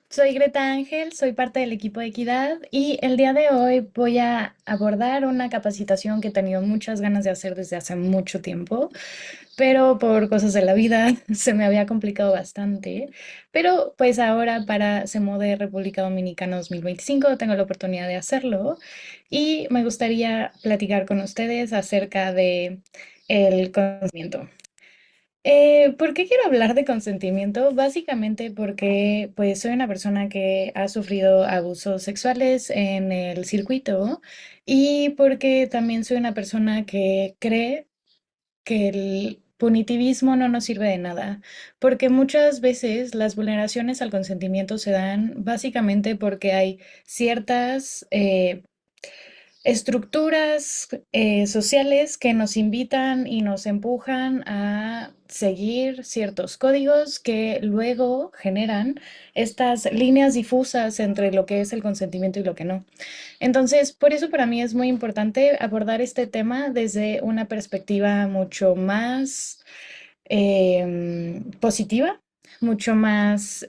Soy Greta Ángel, soy parte del equipo de Equidad y el día de hoy voy a abordar una capacitación que he tenido muchas ganas de hacer desde hace mucho tiempo, pero por cosas de la vida se me había complicado bastante. Pero pues ahora para CEMODE República Dominicana 2025 tengo la oportunidad de hacerlo y me gustaría platicar con ustedes acerca de el conocimiento. ¿Por qué quiero hablar de consentimiento? Básicamente porque pues soy una persona que ha sufrido abusos sexuales en el circuito y porque también soy una persona que cree que el punitivismo no nos sirve de nada, porque muchas veces las vulneraciones al consentimiento se dan básicamente porque hay ciertas estructuras sociales que nos invitan y nos empujan a seguir ciertos códigos que luego generan estas líneas difusas entre lo que es el consentimiento y lo que no. Entonces, por eso para mí es muy importante abordar este tema desde una perspectiva mucho más positiva, mucho más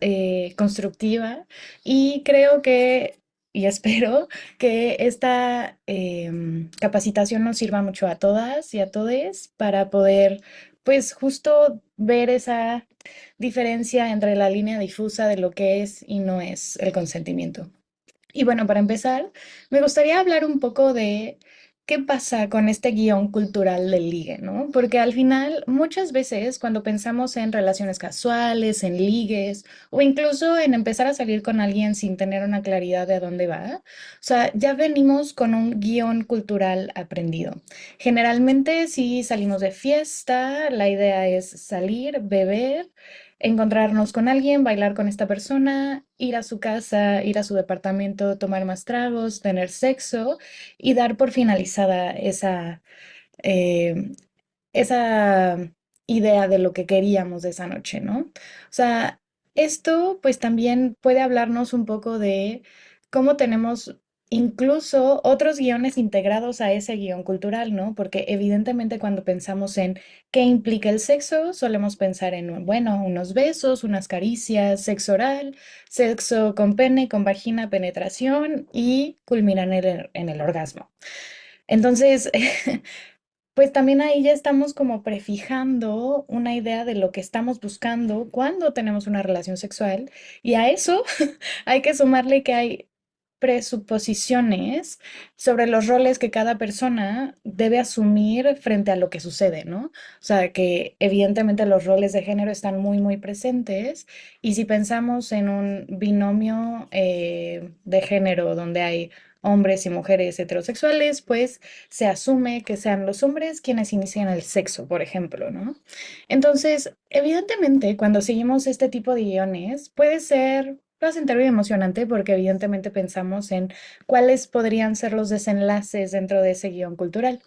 constructiva y creo que, y espero que esta capacitación nos sirva mucho a todas y a todes para poder, pues justo ver esa diferencia entre la línea difusa de lo que es y no es el consentimiento. Y bueno, para empezar, me gustaría hablar un poco de qué pasa con este guión cultural del ligue, ¿no? Porque al final, muchas veces cuando pensamos en relaciones casuales, en ligues, o incluso en empezar a salir con alguien sin tener una claridad de a dónde va, o sea, ya venimos con un guión cultural aprendido. Generalmente, si salimos de fiesta, la idea es salir, beber, encontrarnos con alguien, bailar con esta persona, ir a su casa, ir a su departamento, tomar más tragos, tener sexo y dar por finalizada eh, esa idea de lo que queríamos de esa noche, ¿no? O sea, esto pues también puede hablarnos un poco de cómo tenemos incluso otros guiones integrados a ese guión cultural, ¿no? Porque evidentemente cuando pensamos en qué implica el sexo, solemos pensar en, bueno, unos besos, unas caricias, sexo oral, sexo con pene, con vagina, penetración y culminar en el orgasmo. Entonces, pues también ahí ya estamos como prefijando una idea de lo que estamos buscando cuando tenemos una relación sexual y a eso hay que sumarle que hay presuposiciones sobre los roles que cada persona debe asumir frente a lo que sucede, ¿no? O sea, que evidentemente los roles de género están muy, muy presentes y si pensamos en un binomio de género donde hay hombres y mujeres heterosexuales, pues se asume que sean los hombres quienes inician el sexo, por ejemplo, ¿no? Entonces, evidentemente, cuando seguimos este tipo de guiones, puede ser placentero y emocionante porque evidentemente pensamos en cuáles podrían ser los desenlaces dentro de ese guión cultural.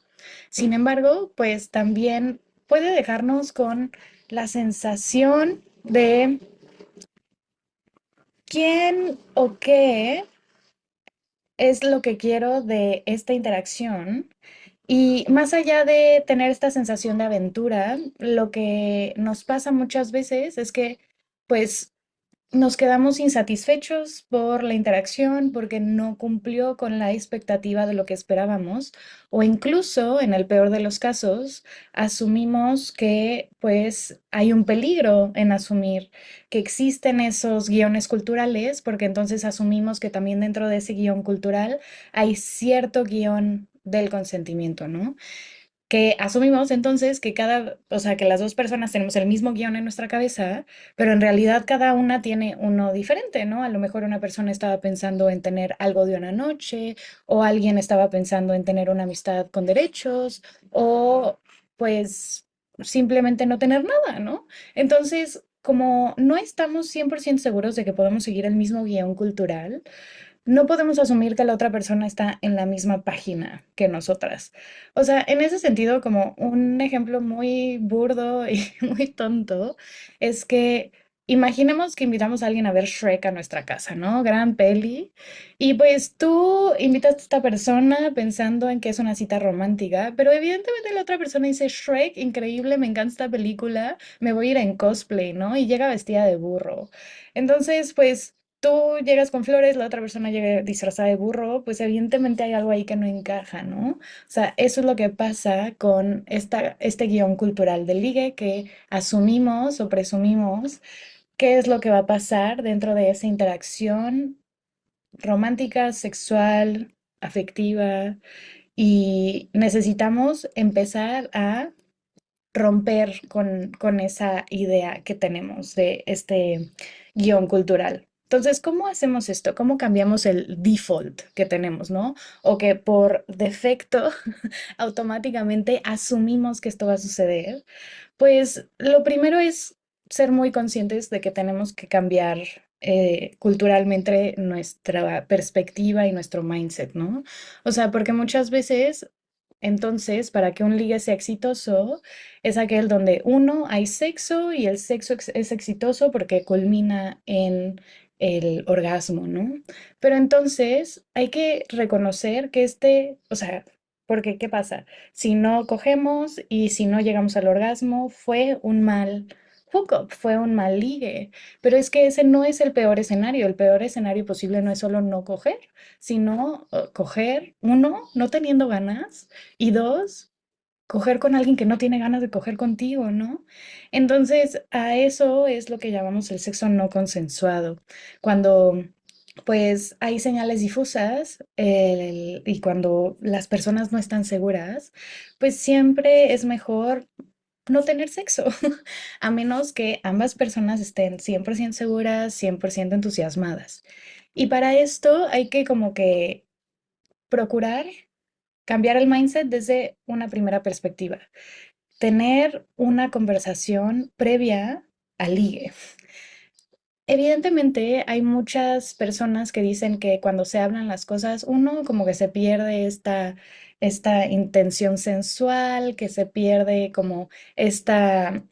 Sin embargo, pues también puede dejarnos con la sensación de quién o qué es lo que quiero de esta interacción. Y más allá de tener esta sensación de aventura, lo que nos pasa muchas veces es que, pues, nos quedamos insatisfechos por la interacción porque no cumplió con la expectativa de lo que esperábamos o incluso, en el peor de los casos, asumimos que pues hay un peligro en asumir que existen esos guiones culturales porque entonces asumimos que también dentro de ese guión cultural hay cierto guión del consentimiento, ¿no? Que asumimos entonces que o sea, que las dos personas tenemos el mismo guión en nuestra cabeza, pero en realidad cada una tiene uno diferente, ¿no? A lo mejor una persona estaba pensando en tener algo de una noche, o alguien estaba pensando en tener una amistad con derechos, o pues simplemente no tener nada, ¿no? Entonces, como no estamos 100% seguros de que podemos seguir el mismo guión cultural, no podemos asumir que la otra persona está en la misma página que nosotras. O sea, en ese sentido, como un ejemplo muy burdo y muy tonto, es que imaginemos que invitamos a alguien a ver Shrek a nuestra casa, ¿no? Gran peli. Y pues tú invitas a esta persona pensando en que es una cita romántica, pero evidentemente la otra persona dice, Shrek, increíble, me encanta esta película, me voy a ir en cosplay, ¿no? Y llega vestida de burro. Entonces, pues tú llegas con flores, la otra persona llega disfrazada de burro, pues evidentemente hay algo ahí que no encaja, ¿no? O sea, eso es lo que pasa con este guión cultural del ligue que asumimos o presumimos qué es lo que va a pasar dentro de esa interacción romántica, sexual, afectiva, y necesitamos empezar a romper con esa idea que tenemos de este guión cultural. Entonces, ¿cómo hacemos esto? ¿Cómo cambiamos el default que tenemos, ¿no? O que por defecto automáticamente asumimos que esto va a suceder. Pues lo primero es ser muy conscientes de que tenemos que cambiar culturalmente nuestra perspectiva y nuestro mindset, ¿no? O sea, porque muchas veces, entonces, para que un ligue sea exitoso, es aquel donde uno, hay sexo y el sexo es exitoso porque culmina en el orgasmo, ¿no? Pero entonces hay que reconocer que o sea, porque ¿qué pasa? Si no cogemos y si no llegamos al orgasmo, fue un mal hookup, fue un mal ligue. Pero es que ese no es el peor escenario. El peor escenario posible no es solo no coger, sino coger, uno, no teniendo ganas, y dos, coger con alguien que no tiene ganas de coger contigo, ¿no? Entonces, a eso es lo que llamamos el sexo no consensuado. Cuando pues hay señales difusas y cuando las personas no están seguras, pues siempre es mejor no tener sexo, a menos que ambas personas estén 100% seguras, 100% entusiasmadas. Y para esto hay que como que procurar cambiar el mindset desde una primera perspectiva, tener una conversación previa al ligue. Evidentemente, hay muchas personas que dicen que cuando se hablan las cosas, uno como que se pierde esta intención sensual, que se pierde como esta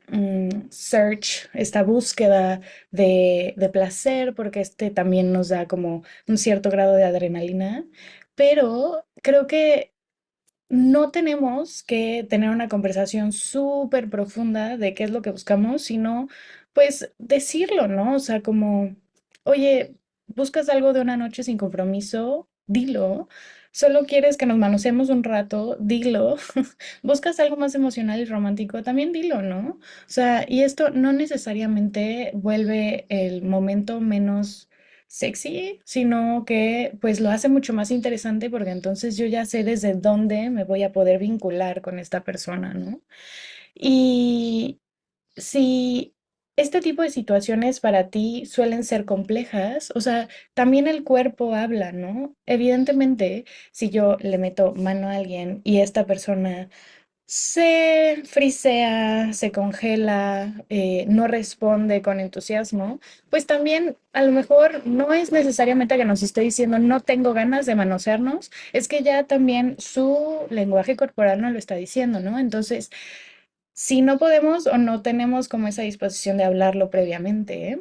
search, esta búsqueda de placer, porque este también nos da como un cierto grado de adrenalina. Pero creo que no tenemos que tener una conversación súper profunda de qué es lo que buscamos, sino pues decirlo, ¿no? O sea, como, oye, ¿buscas algo de una noche sin compromiso? Dilo. ¿Solo quieres que nos manoseemos un rato? Dilo. ¿Buscas algo más emocional y romántico? También dilo, ¿no? O sea, y esto no necesariamente vuelve el momento menos sexy, sino que pues lo hace mucho más interesante porque entonces yo ya sé desde dónde me voy a poder vincular con esta persona, ¿no? Y si este tipo de situaciones para ti suelen ser complejas, o sea, también el cuerpo habla, ¿no? Evidentemente, si yo le meto mano a alguien y esta persona se frisea, se congela, no responde con entusiasmo, pues también a lo mejor no es necesariamente que nos esté diciendo no tengo ganas de manosearnos, es que ya también su lenguaje corporal nos lo está diciendo, ¿no? Entonces, si no podemos o no tenemos como esa disposición de hablarlo previamente,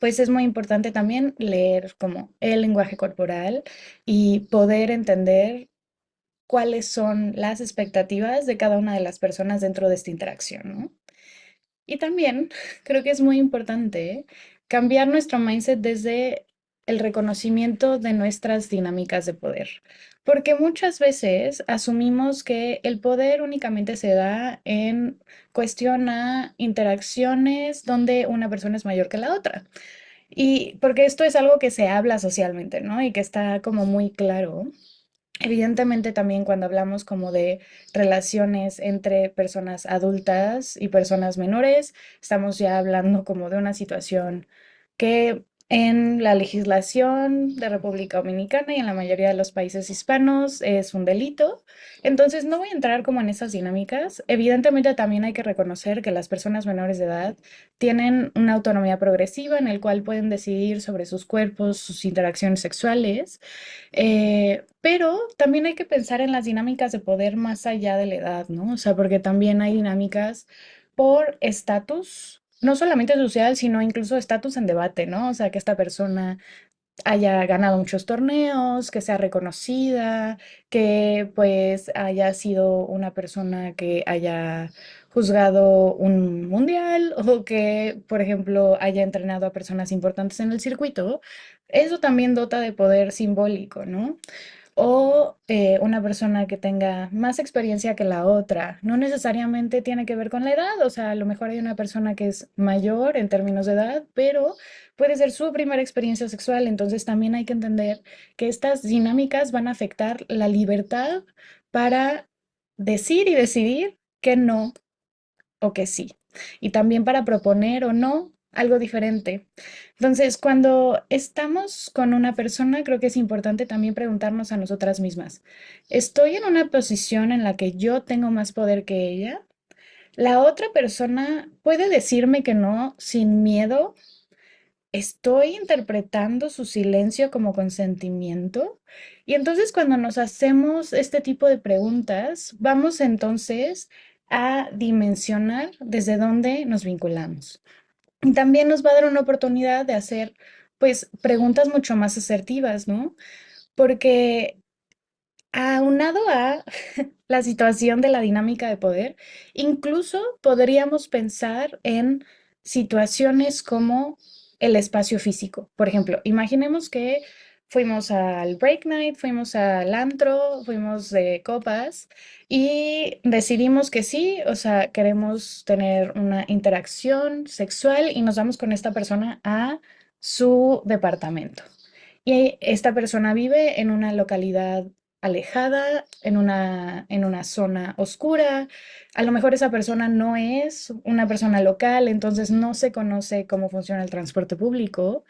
pues es muy importante también leer como el lenguaje corporal y poder entender cuáles son las expectativas de cada una de las personas dentro de esta interacción, ¿no? Y también creo que es muy importante cambiar nuestro mindset desde el reconocimiento de nuestras dinámicas de poder, porque muchas veces asumimos que el poder únicamente se da en cuestión a interacciones donde una persona es mayor que la otra. Y porque esto es algo que se habla socialmente, ¿no? Y que está como muy claro. Evidentemente también cuando hablamos como de relaciones entre personas adultas y personas menores, estamos ya hablando como de una situación que en la legislación de República Dominicana y en la mayoría de los países hispanos es un delito. Entonces no voy a entrar como en esas dinámicas. Evidentemente también hay que reconocer que las personas menores de edad tienen una autonomía progresiva en el cual pueden decidir sobre sus cuerpos, sus interacciones sexuales. Pero también hay que pensar en las dinámicas de poder más allá de la edad, ¿no? O sea, porque también hay dinámicas por estatus. no solamente social, sino incluso estatus en debate, ¿no? O sea, que esta persona haya ganado muchos torneos, que sea reconocida, que pues haya sido una persona que haya juzgado un mundial o que, por ejemplo, haya entrenado a personas importantes en el circuito. Eso también dota de poder simbólico, ¿no? O una persona que tenga más experiencia que la otra. No necesariamente tiene que ver con la edad, o sea, a lo mejor hay una persona que es mayor en términos de edad, pero puede ser su primera experiencia sexual. Entonces también hay que entender que estas dinámicas van a afectar la libertad para decir y decidir que no o que sí. Y también para proponer o no algo diferente. Entonces, cuando estamos con una persona, creo que es importante también preguntarnos a nosotras mismas, ¿estoy en una posición en la que yo tengo más poder que ella? ¿La otra persona puede decirme que no sin miedo? ¿Estoy interpretando su silencio como consentimiento? Y entonces cuando nos hacemos este tipo de preguntas, vamos entonces a dimensionar desde dónde nos vinculamos. Y también nos va a dar una oportunidad de hacer, pues, preguntas mucho más asertivas, ¿no? Porque aunado a la situación de la dinámica de poder, incluso podríamos pensar en situaciones como el espacio físico. Por ejemplo, imaginemos que fuimos al break night, fuimos al antro, fuimos de copas y decidimos que sí, o sea, queremos tener una interacción sexual y nos vamos con esta persona a su departamento. Y esta persona vive en una localidad alejada, en una zona oscura. A lo mejor esa persona no es una persona local, entonces no se conoce cómo funciona el transporte público.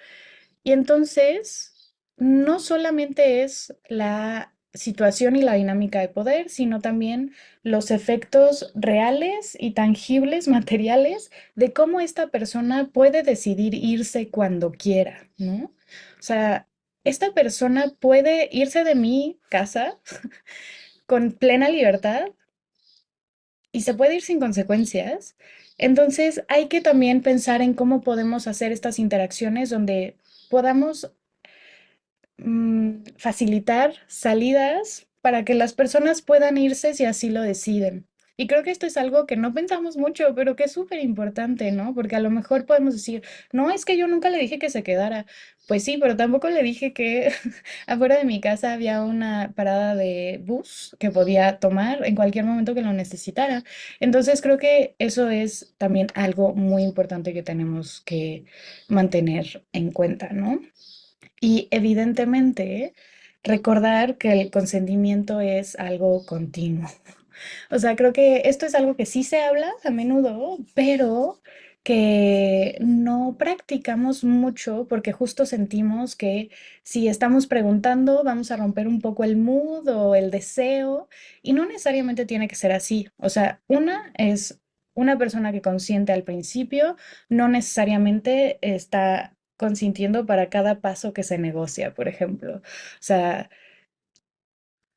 Y entonces no solamente es la situación y la dinámica de poder, sino también los efectos reales y tangibles, materiales, de cómo esta persona puede decidir irse cuando quiera, ¿no? O sea, esta persona puede irse de mi casa con plena libertad y se puede ir sin consecuencias. Entonces hay que también pensar en cómo podemos hacer estas interacciones donde podamos facilitar salidas para que las personas puedan irse si así lo deciden. Y creo que esto es algo que no pensamos mucho, pero que es súper importante, ¿no? Porque a lo mejor podemos decir, no, es que yo nunca le dije que se quedara. Pues sí, pero tampoco le dije que afuera de mi casa había una parada de bus que podía tomar en cualquier momento que lo necesitara. Entonces creo que eso es también algo muy importante que tenemos que mantener en cuenta, ¿no? Y evidentemente, recordar que el consentimiento es algo continuo. O sea, creo que esto es algo que sí se habla a menudo, pero que no practicamos mucho porque justo sentimos que si estamos preguntando vamos a romper un poco el mood o el deseo y no necesariamente tiene que ser así. O sea, una es una persona que consiente al principio, no necesariamente está consintiendo para cada paso que se negocia, por ejemplo. O sea,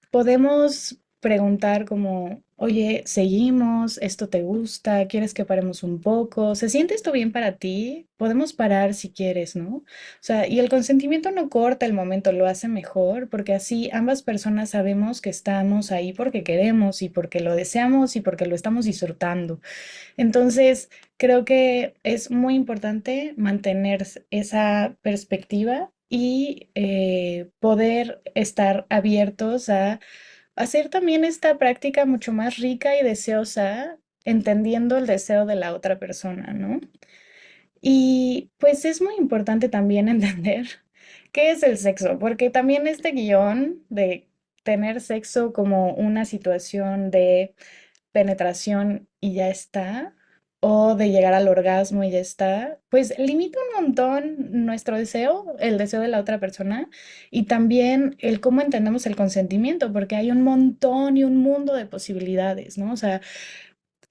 podemos preguntar como, oye, seguimos, esto te gusta, quieres que paremos un poco, ¿se siente esto bien para ti? Podemos parar si quieres, ¿no? O sea, y el consentimiento no corta el momento, lo hace mejor, porque así ambas personas sabemos que estamos ahí porque queremos y porque lo deseamos y porque lo estamos disfrutando. Entonces, creo que es muy importante mantener esa perspectiva y poder estar abiertos a hacer también esta práctica mucho más rica y deseosa, entendiendo el deseo de la otra persona, ¿no? Y pues es muy importante también entender qué es el sexo, porque también este guión de tener sexo como una situación de penetración y ya está, o de llegar al orgasmo y ya está, pues limita un montón nuestro deseo, el deseo de la otra persona, y también el cómo entendemos el consentimiento, porque hay un montón y un mundo de posibilidades, ¿no? O sea,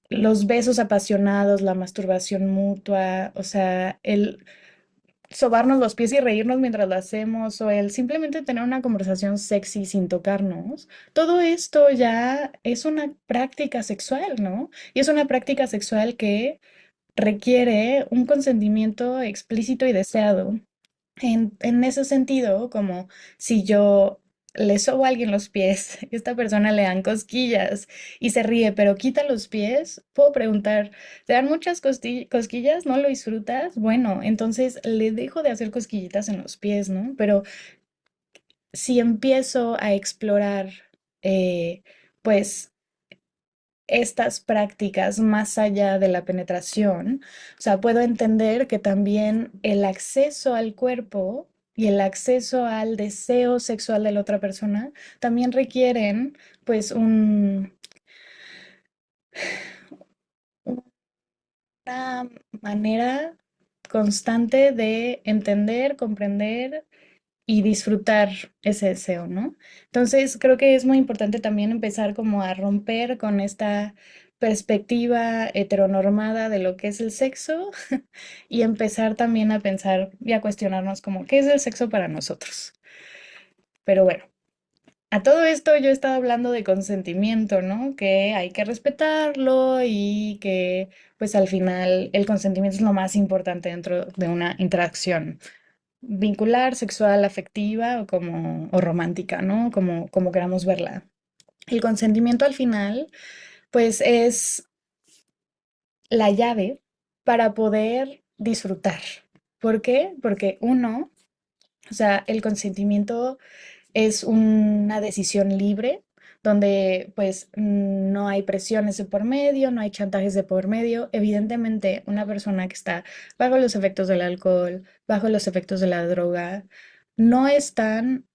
los besos apasionados, la masturbación mutua, o sea, el sobarnos los pies y reírnos mientras lo hacemos, o el simplemente tener una conversación sexy sin tocarnos, todo esto ya es una práctica sexual, ¿no? Y es una práctica sexual que requiere un consentimiento explícito y deseado. En ese sentido, como si yo le sobo a alguien los pies, esta persona le dan cosquillas y se ríe, pero quita los pies, puedo preguntar, ¿te dan muchas cosquillas? ¿No lo disfrutas? Bueno, entonces le dejo de hacer cosquillitas en los pies, ¿no? Pero si empiezo a explorar, pues estas prácticas más allá de la penetración, o sea, puedo entender que también el acceso al cuerpo y el acceso al deseo sexual de la otra persona también requieren pues una manera constante de entender, comprender y disfrutar ese deseo, ¿no? Entonces, creo que es muy importante también empezar como a romper con esta perspectiva heteronormada de lo que es el sexo y empezar también a pensar y a cuestionarnos como qué es el sexo para nosotros. Pero bueno, a todo esto yo he estado hablando de consentimiento, ¿no? Que hay que respetarlo y que pues al final el consentimiento es lo más importante dentro de una interacción vincular, sexual, afectiva o como o romántica, ¿no? Como queramos verla. El consentimiento al final, pues es la llave para poder disfrutar. ¿Por qué? Porque uno, o sea, el consentimiento es una decisión libre donde pues no hay presiones de por medio, no hay chantajes de por medio. Evidentemente, una persona que está bajo los efectos del alcohol, bajo los efectos de la droga, no están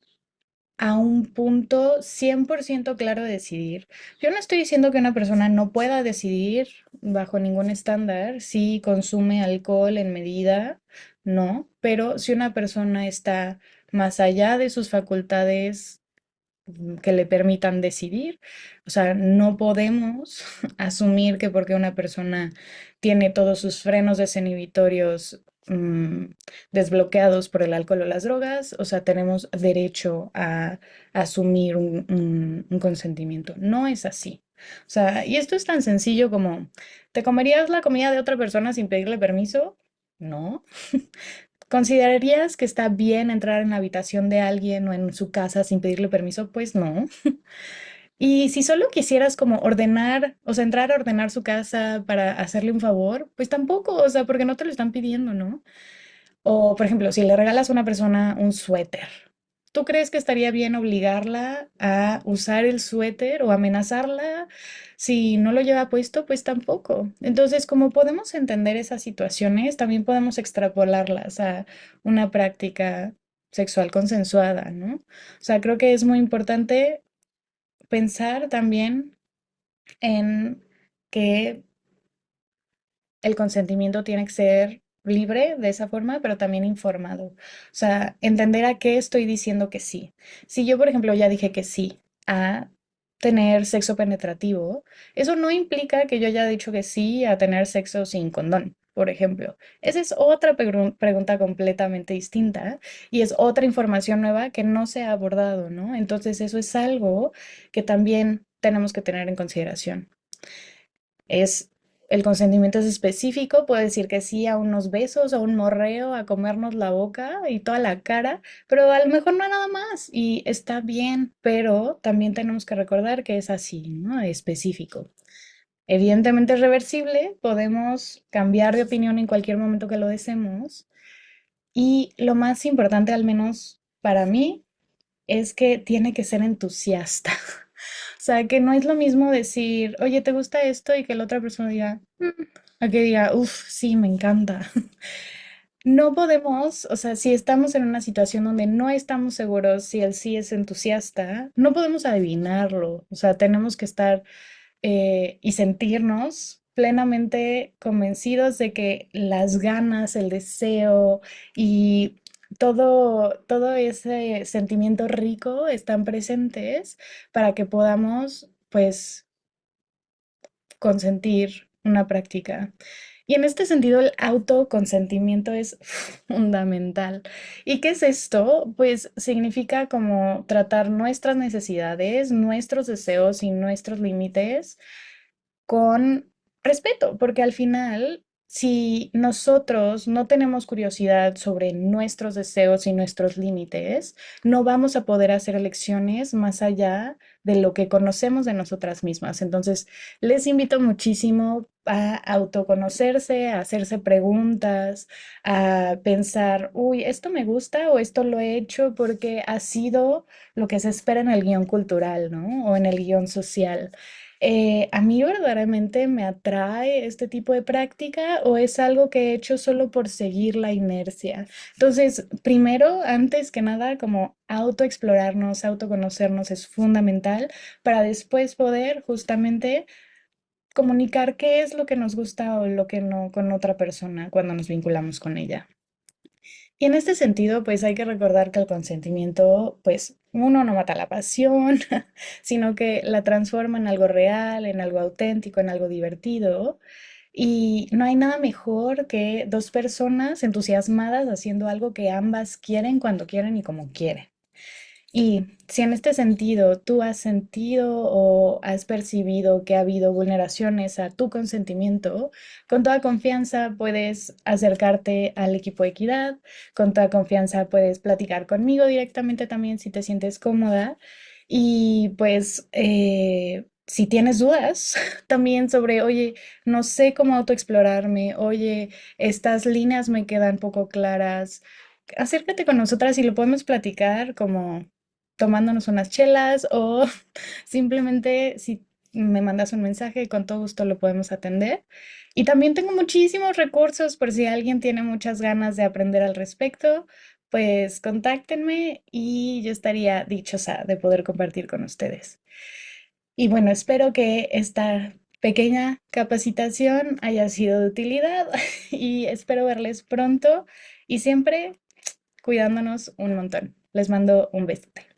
a un punto 100% claro de decidir. Yo no estoy diciendo que una persona no pueda decidir bajo ningún estándar si consume alcohol en medida, no, pero si una persona está más allá de sus facultades que le permitan decidir. O sea, no podemos asumir que porque una persona tiene todos sus frenos desinhibitorios desbloqueados por el alcohol o las drogas, o sea, tenemos derecho a asumir un consentimiento. No es así. O sea, y esto es tan sencillo como, ¿te comerías la comida de otra persona sin pedirle permiso? No. ¿Considerarías que está bien entrar en la habitación de alguien o en su casa sin pedirle permiso? Pues no. Y si solo quisieras como ordenar, o sea, entrar a ordenar su casa para hacerle un favor, pues tampoco, o sea, porque no te lo están pidiendo, ¿no? O, por ejemplo, si le regalas a una persona un suéter, ¿tú crees que estaría bien obligarla a usar el suéter o amenazarla si no lo lleva puesto? Pues tampoco. Entonces, como podemos entender esas situaciones, también podemos extrapolarlas a una práctica sexual consensuada, ¿no? O sea, creo que es muy importante pensar también en que el consentimiento tiene que ser libre de esa forma, pero también informado. O sea, entender a qué estoy diciendo que sí. Si yo, por ejemplo, ya dije que sí a tener sexo penetrativo, eso no implica que yo haya dicho que sí a tener sexo sin condón, por ejemplo. Esa es otra pregunta completamente distinta y es otra información nueva que no se ha abordado, ¿no? Entonces, eso es algo que también tenemos que tener en consideración. Es, el consentimiento es específico, puedo decir que sí a unos besos, a un morreo, a comernos la boca y toda la cara, pero a lo mejor no a nada más y está bien, pero también tenemos que recordar que es así, ¿no? Específico. Evidentemente es reversible, podemos cambiar de opinión en cualquier momento que lo deseemos y lo más importante, al menos para mí, es que tiene que ser entusiasta. O sea, que no es lo mismo decir, oye, ¿te gusta esto? Y que la otra persona diga, a que diga, uff, sí, me encanta. No podemos, o sea, si estamos en una situación donde no estamos seguros si el sí es entusiasta, no podemos adivinarlo. O sea, tenemos que estar y sentirnos plenamente convencidos de que las ganas, el deseo y todo ese sentimiento rico están presentes para que podamos, pues, consentir una práctica. Y en este sentido, el autoconsentimiento es fundamental. ¿Y qué es esto? Pues significa como tratar nuestras necesidades, nuestros deseos y nuestros límites con respeto, porque al final, si nosotros no tenemos curiosidad sobre nuestros deseos y nuestros límites, no vamos a poder hacer elecciones más allá de lo que conocemos de nosotras mismas. Entonces, les invito muchísimo a autoconocerse, a hacerse preguntas, a pensar, uy, esto me gusta o esto lo he hecho porque ha sido lo que se espera en el guión cultural, ¿no? O en el guión social. ¿A mí verdaderamente me atrae este tipo de práctica o es algo que he hecho solo por seguir la inercia? Entonces, primero, antes que nada, como autoexplorarnos, autoconocernos es fundamental para después poder justamente comunicar qué es lo que nos gusta o lo que no con otra persona cuando nos vinculamos con ella. Y en este sentido, pues hay que recordar que el consentimiento, pues uno no mata la pasión, sino que la transforma en algo real, en algo auténtico, en algo divertido. Y no hay nada mejor que dos personas entusiasmadas haciendo algo que ambas quieren cuando quieren y como quieren. Y si en este sentido tú has sentido o has percibido que ha habido vulneraciones a tu consentimiento, con toda confianza puedes acercarte al equipo de equidad, con toda confianza puedes platicar conmigo directamente también si te sientes cómoda. Y pues si tienes dudas también sobre, oye, no sé cómo autoexplorarme, oye, estas líneas me quedan poco claras, acércate con nosotras y lo podemos platicar como tomándonos unas chelas o simplemente si me mandas un mensaje, con todo gusto lo podemos atender. Y también tengo muchísimos recursos por si alguien tiene muchas ganas de aprender al respecto, pues contáctenme y yo estaría dichosa de poder compartir con ustedes. Y bueno, espero que esta pequeña capacitación haya sido de utilidad y espero verles pronto y siempre cuidándonos un montón. Les mando un besote.